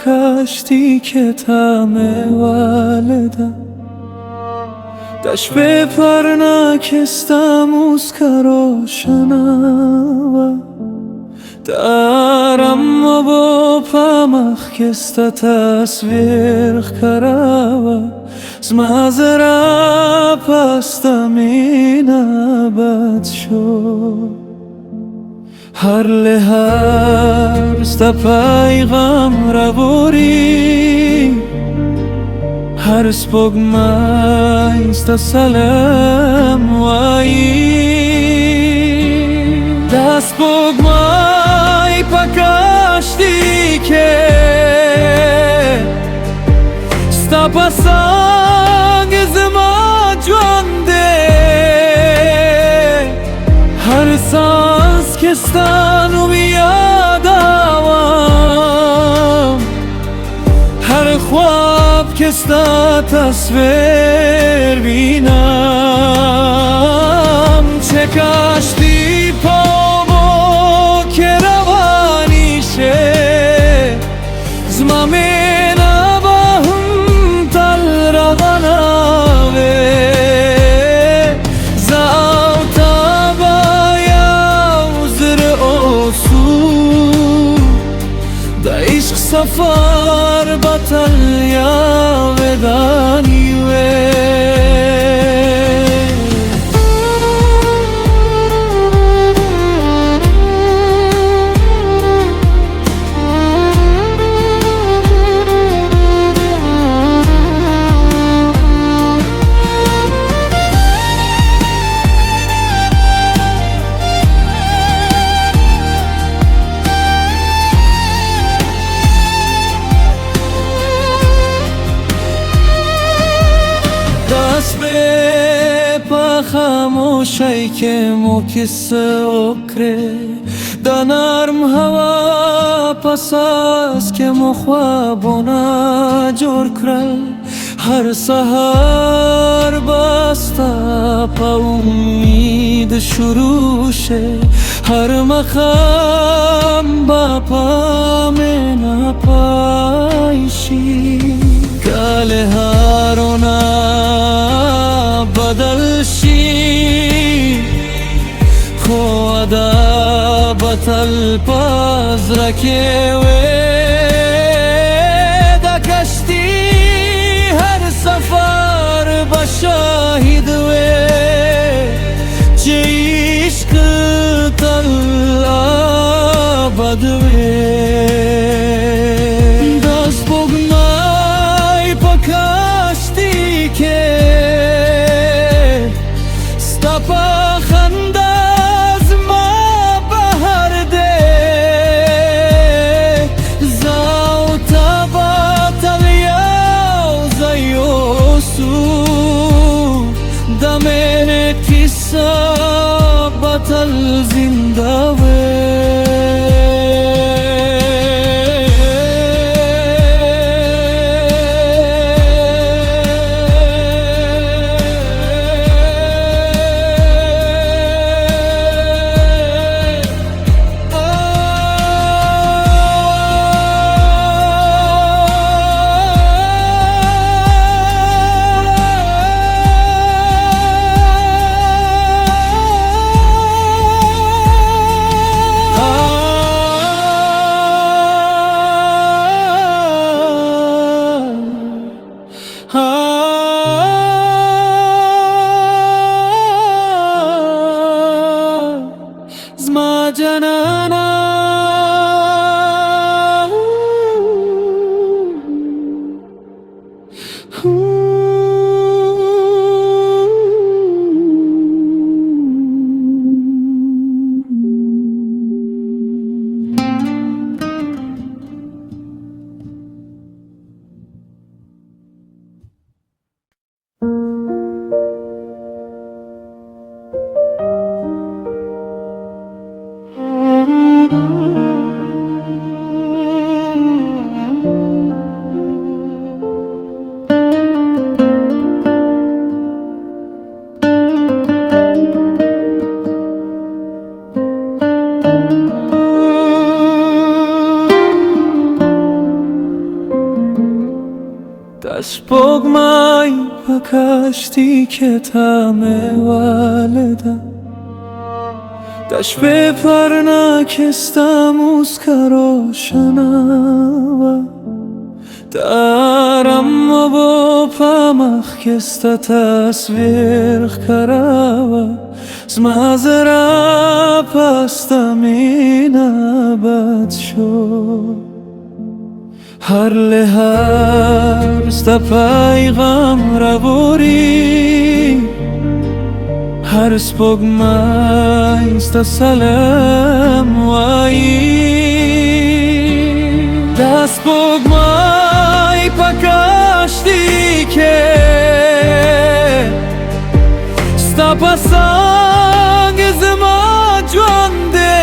کشتی که تمه والدم دش بپرنك استموز karoshanawa Daram obo pamach kesta tasvirch karawa Zmazera pastamina badsho Har lehar sta paygam ravori Har spogmay sta salam wayi Da spogmay pakashti ke Sta pasang zma jwande Har sans ke stanu biyadavam Har khwab ke sta tasvir binam Che kashti pamo ke ravani she Zmamena bahum tal ravanave Zauta baya uzr osu Da ishq safar batal ya vedani we خاموشی که مکس اکره دا نرم هوا پس از که مخوابونا جور کرل هر سهر بستا پا امید شروع شه هر مخم با پا من پایشی کاله هارونا بدل شی خوادا بطل پازرکه و دا کشتی هر سفر بشاهد و چه عشق تل آباد و دست بگمای پا کشتی که Stapa khandaz ma bahar de Zauta batal yaw zayosu Da mene kissa batal zinda we Spogmai pakashti ketame waleda Dash pe parna kesta muskaro shanava Daram bo pamach kesta tasvir karava Zmazera pasta mina badsho Har lehar sta paygam ravori Har spogmai sta salam wayi Da spogmai pakashti ke Sta pasang zema jwande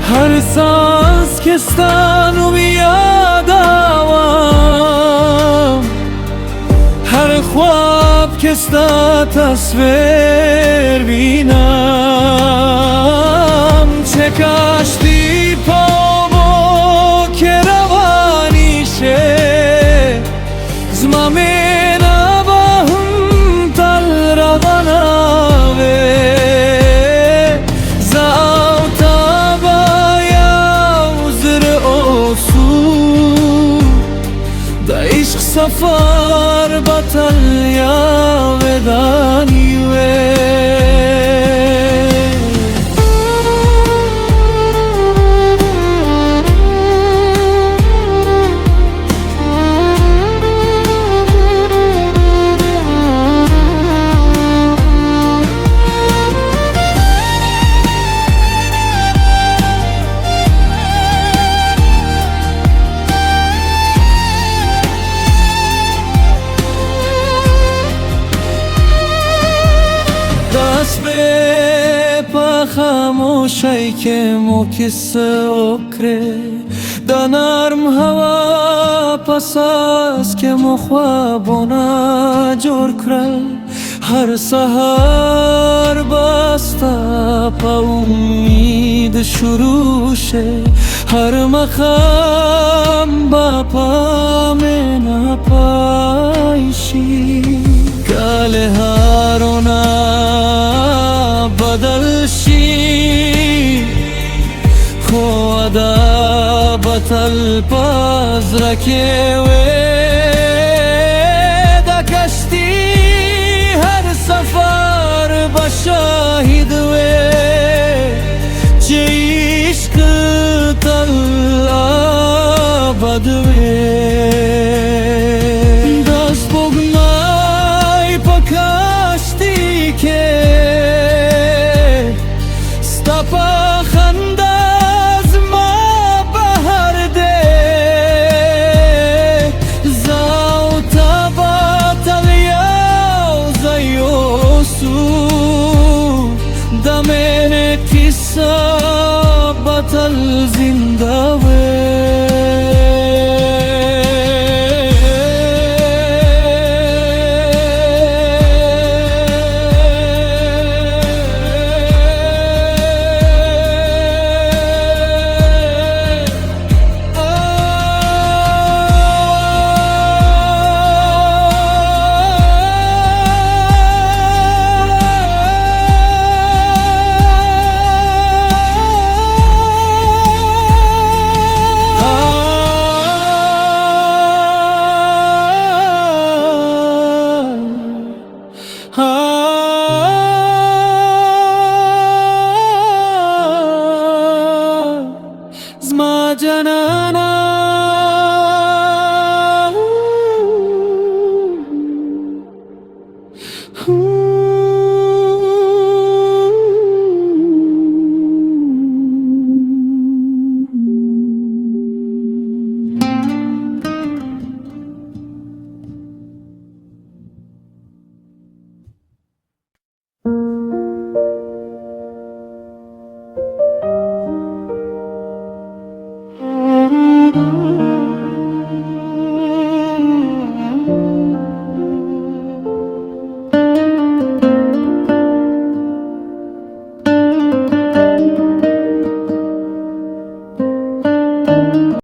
Har सांस के स्थानों में याद आवाम हर ख्वाब के साथ तस्वीर भी नाम चकाशती पावो के रवानी शे ज़मामें नबाहम तल रवानावे سفر بطل یا ودانیوه خاموشی که مکس اکره دا نرم هوا پس از که مخوابونا جور کرل هر سهر بستا پا امید شروع شه هر مخم با پا من پایشی کاله هارونا بدل شی خوادا بطل پاز رکیوه دا کشتی هر سفر بشاهد وه چه عشق تل آباد وه دست بگمای پکشتی که ستپا خنداز ما بهر ده زاوتا باطل یاو زیوسو دمین قصه باطل زنده زما جنانا Mm-hmm.